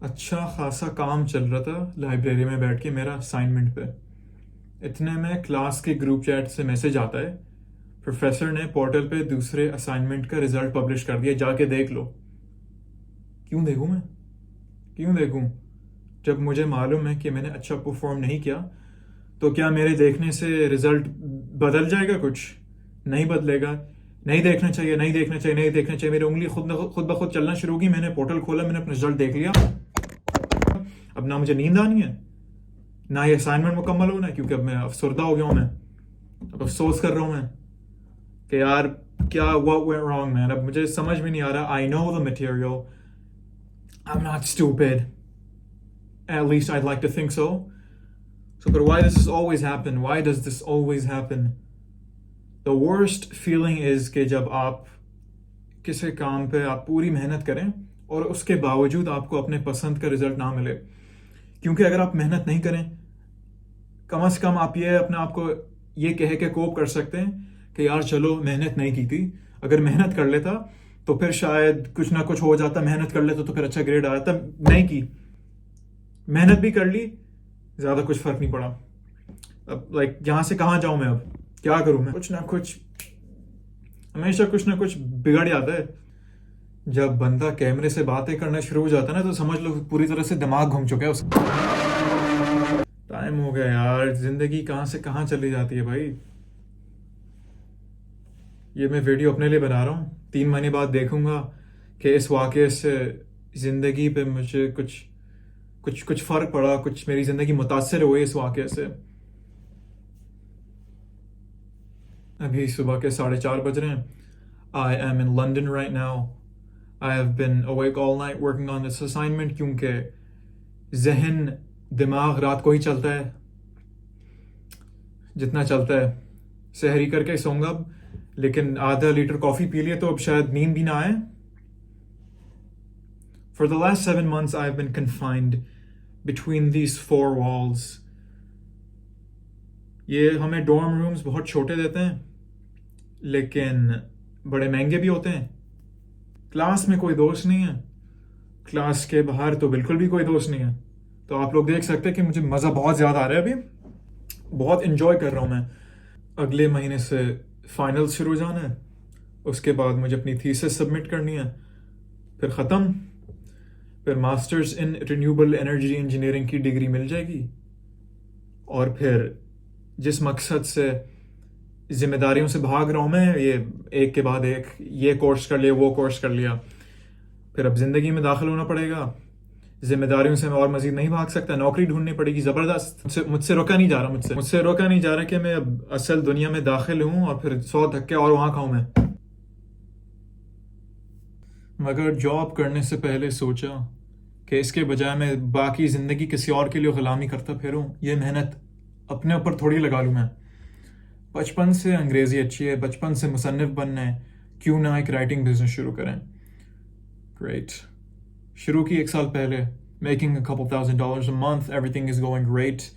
अच्छा खासा काम चल रहा था लाइब्रेरी में बैठ के मेरा असाइनमेंट पे। इतने में क्लास के ग्रुप चैट से मैसेज आता है, प्रोफेसर ने पोर्टल पे दूसरे असाइनमेंट का रिजल्ट पब्लिश कर दिया, जाके देख लो। क्यों देखूं मैं? क्यों देखूं? जब मुझे मालूम है कि मैंने अच्छा परफॉर्म नहीं किया, तो क्या मेरे देखने से रिजल्ट बदल जाएगा? कुछ नहीं बदलेगा। नहीं देखना चाहिए, नहीं देखना चाहिए, नहीं देखना चाहिए। मेरी उंगली खुद ब खुद चलना शुरू की। मैंने पोर्टल खोला, मैंने अपना रिजल्ट देख लिया। अब ना मुझे नींद आनी है, ना ये असाइनमेंट मुकम्मल होना है, क्योंकि अब मैं अफसरदा हो गया हूं। मैं अब अफसोस कर रहा हूं मैं कि यार क्या व्हाट वेंट रॉन्ग मैन। अब मुझे समझ में नहीं आ रहा। I know the material, I am not stupid, at least I'd like to think so. So but why does this always happen? Why does this always happen? The worst feeling is कि जब आप किसी काम पे आप पूरी मेहनत करें और उसके बावजूद आपको अपने पसंद का रिजल्ट ना मिले। क्योंकि अगर आप मेहनत नहीं करें, कम से कम आप ये अपने आप को ये कह के कोप कर सकते हैं कि यार चलो मेहनत नहीं की थी। अगर मेहनत कर लेता तो फिर शायद कुछ ना कुछ हो जाता। मेहनत कर लेता तो फिर अच्छा ग्रेड आता। नहीं की, मेहनत भी कर ली, ज्यादा कुछ फर्क नहीं पड़ा। अब लाइक यहाँ से कहाँ जाऊं मैं? अब क्या करूं मैं? कुछ ना कुछ, हमेशा कुछ ना कुछ बिगड़ जाता है। जब बंदा कैमरे से बातें करना शुरू हो जाता है ना, तो समझ लो पूरी तरह से दिमाग घूम चुका है उसका। टाइम हो गया यार, जिंदगी कहाँ से कहाँ चली जाती है भाई। ये मैं वीडियो अपने लिए बना रहा हूँ, 3 महीने बाद देखूंगा कि इस वाक़े से जिंदगी पे मुझे कुछ कुछ कुछ फर्क पड़ा, कुछ मेरी जिंदगी मुतासर हुई इस वाक़े से। अभी सुबह के 4:30 बज रहे हैं। I am in London right now. I have been awake all night working on this assignment, क्योंकि जहन दिमाग रात को ही चलता है जितना चलता है। सहरी करके सोऊंगा अब, लेकिन आधा लीटर कॉफी पी लिए तो अब शायद नींद भी ना आए। For the last 7 months I have been confined between these 4 walls। ये हमें डॉर्म रूम्स बहुत छोटे देते हैं, लेकिन बड़े महंगे भी होते हैं। क्लास में कोई दोस्त नहीं है, क्लास के बाहर तो बिल्कुल भी कोई दोस्त नहीं है। तो आप लोग देख सकते हैं कि मुझे मज़ा बहुत ज़्यादा आ रहा है। अभी बहुत इंजॉय कर रहा हूँ मैं। अगले महीने से फाइनल शुरू हो जाना है, उसके बाद मुझे अपनी थीसिस सबमिट करनी है, फिर ख़त्म। फिर masters in renewable energy engineering की डिग्री मिल जाएगी। और फिर जिस मकसद से जिम्मेदारियों से भाग रहा हूँ मैं, ये एक के बाद एक, ये कोर्स कर लिया, वो कोर्स कर लिया, फिर अब जिंदगी में दाखिल होना पड़ेगा। जिम्मेदारियों से मैं और मजीद नहीं भाग सकता, नौकरी ढूंढनी पड़ेगी ज़बरदस्त। मुझसे रोका नहीं जा रहा, मुझसे रोका नहीं जा रहा कि मैं अब असल दुनिया में दाखिल हूँ और फिर 100 धक्के और वहाँ खाऊं मैं। मगर जॉब करने से पहले सोचा कि इसके बजाय मैं बाकी ज़िंदगी किसी और के लिए ग़ुलामी करता फिरूं। ये मेहनत अपने ऊपर थोड़ी लगा लूँ मैं। बचपन से अंग्रेज़ी अच्छी है, बचपन से मुसन्निफ़ बनना है, क्यों ना एक राइटिंग बिजनेस शुरू करें। ग्रेट। शुरू की 1 साल पहले, making a couple $1,000 a month, everything is going great.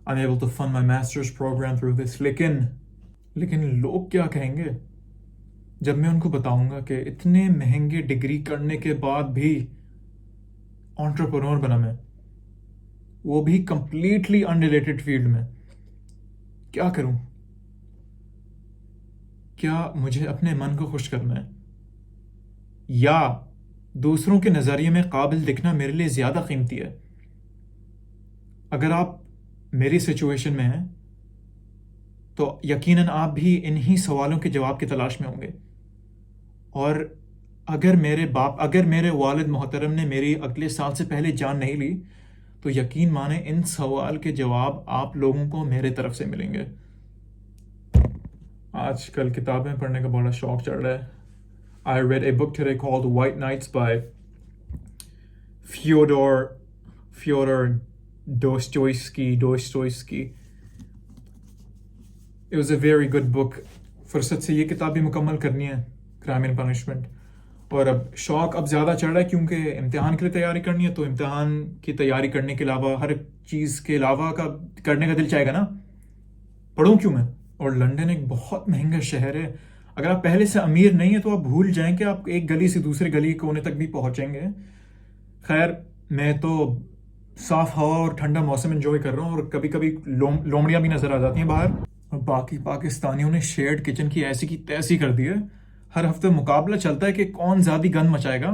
I'm able to fund my master's program through this. लेकिन लोग क्या कहेंगे जब मैं उनको बताऊंगा कि इतने महंगे डिग्री करने के बाद भी एंटरप्रेन्योर बना मैं, वो भी कंप्लीटली अनरिलेटेड फील्ड में। क्या करूं? क्या मुझे अपने मन को खुश करना है, या दूसरों के नज़रिए में काबिल दिखना मेरे लिए ज़्यादा कीमती है? अगर आप मेरी सिचुएशन में हैं तो यकीनन आप भी इन्हीं सवालों के जवाब की तलाश में होंगे। और अगर मेरे वालिद मोहतरम ने मेरी अगले साल से पहले जान नहीं ली, तो यकीन माने इन सवाल के जवाब आप लोगों को मेरे तरफ से मिलेंगे। आजकल किताबें पढ़ने का बड़ा शौक चढ़ रहा है। I read a book today called White Nights by Fyodor Dostoevsky. It was a very good book. फुर्सत से ये किताब भी मुकम्मल करनी है, क्राइम एंड पनिशमेंट। और अब शौक अब ज़्यादा चढ़ रहा है क्योंकि इम्तिहान के लिए तैयारी करनी है। तो इम्तिहान की तैयारी करने के अलावा, हर चीज़ के अलावा का करने का दिल चाहेगा ना, पढ़ूं क्यों मैं? और लंदन एक बहुत महंगा शहर है। अगर आप पहले से अमीर नहीं है तो आप भूल जाएं कि आप एक गली से दूसरे गली कोने तक भी पहुंचेंगे। खैर, मैं तो साफ हवा और ठंडा मौसम एंजॉय कर रहा हूँ और कभी कभी लोमड़ियाँ भी नज़र आ जाती हैं बाहर। और बाकी पाकिस्तानियों ने शेयर्ड किचन की तैसी कर दी है। हर हफ्ते मुकाबला चलता है कि कौन ज़्यादा गंद मचाएगा।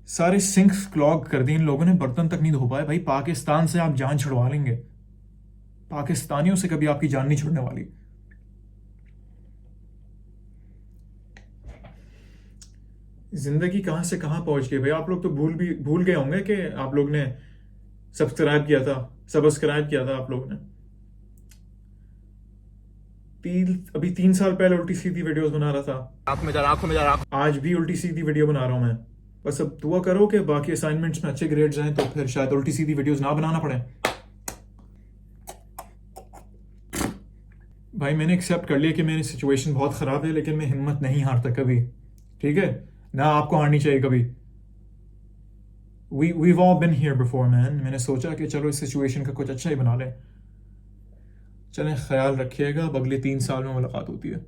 सारे सिंक्स क्लॉग कर दिए इन लोगों ने, बर्तन तक नहीं धो पाए। भाई पाकिस्तान से आप जान छुड़वा लेंगे, पाकिस्तानियों से कभी आपकी जान नहीं छुड़ने वाली। जिंदगी कहाँ से कहाँ पहुंच गई भाई। आप लोग तो भूल गए होंगे कि आप लोग ने सब्सक्राइब किया था आप लोगों ने। अभी 3 साल पहले उल्टी सीधी वीडियोस बना रहा था, आंखों में जा रहा। आज भी उल्टी सीधी वीडियो बना रहा हूं मैं। बस अब दुआ करो कि बाकी असाइनमेंट्स में अच्छे ग्रेड्स आए तो फिर शायद उल्टी सीधी वीडियोस ना बनाना पड़े। भाई मैंने एक्सेप्ट कर लिया कि मेरी सिचुएशन बहुत ख़राब है, लेकिन मैं हिम्मत नहीं हारता कभी। ठीक है ना, आपको हारनी चाहिए कभी। we've all been here before man। मैंने सोचा कि चलो इस सिचुएशन का कुछ अच्छा ही बना लें। चलें, ख्याल रखिएगा, अब अगले 3 साल में मुलाकात होती है।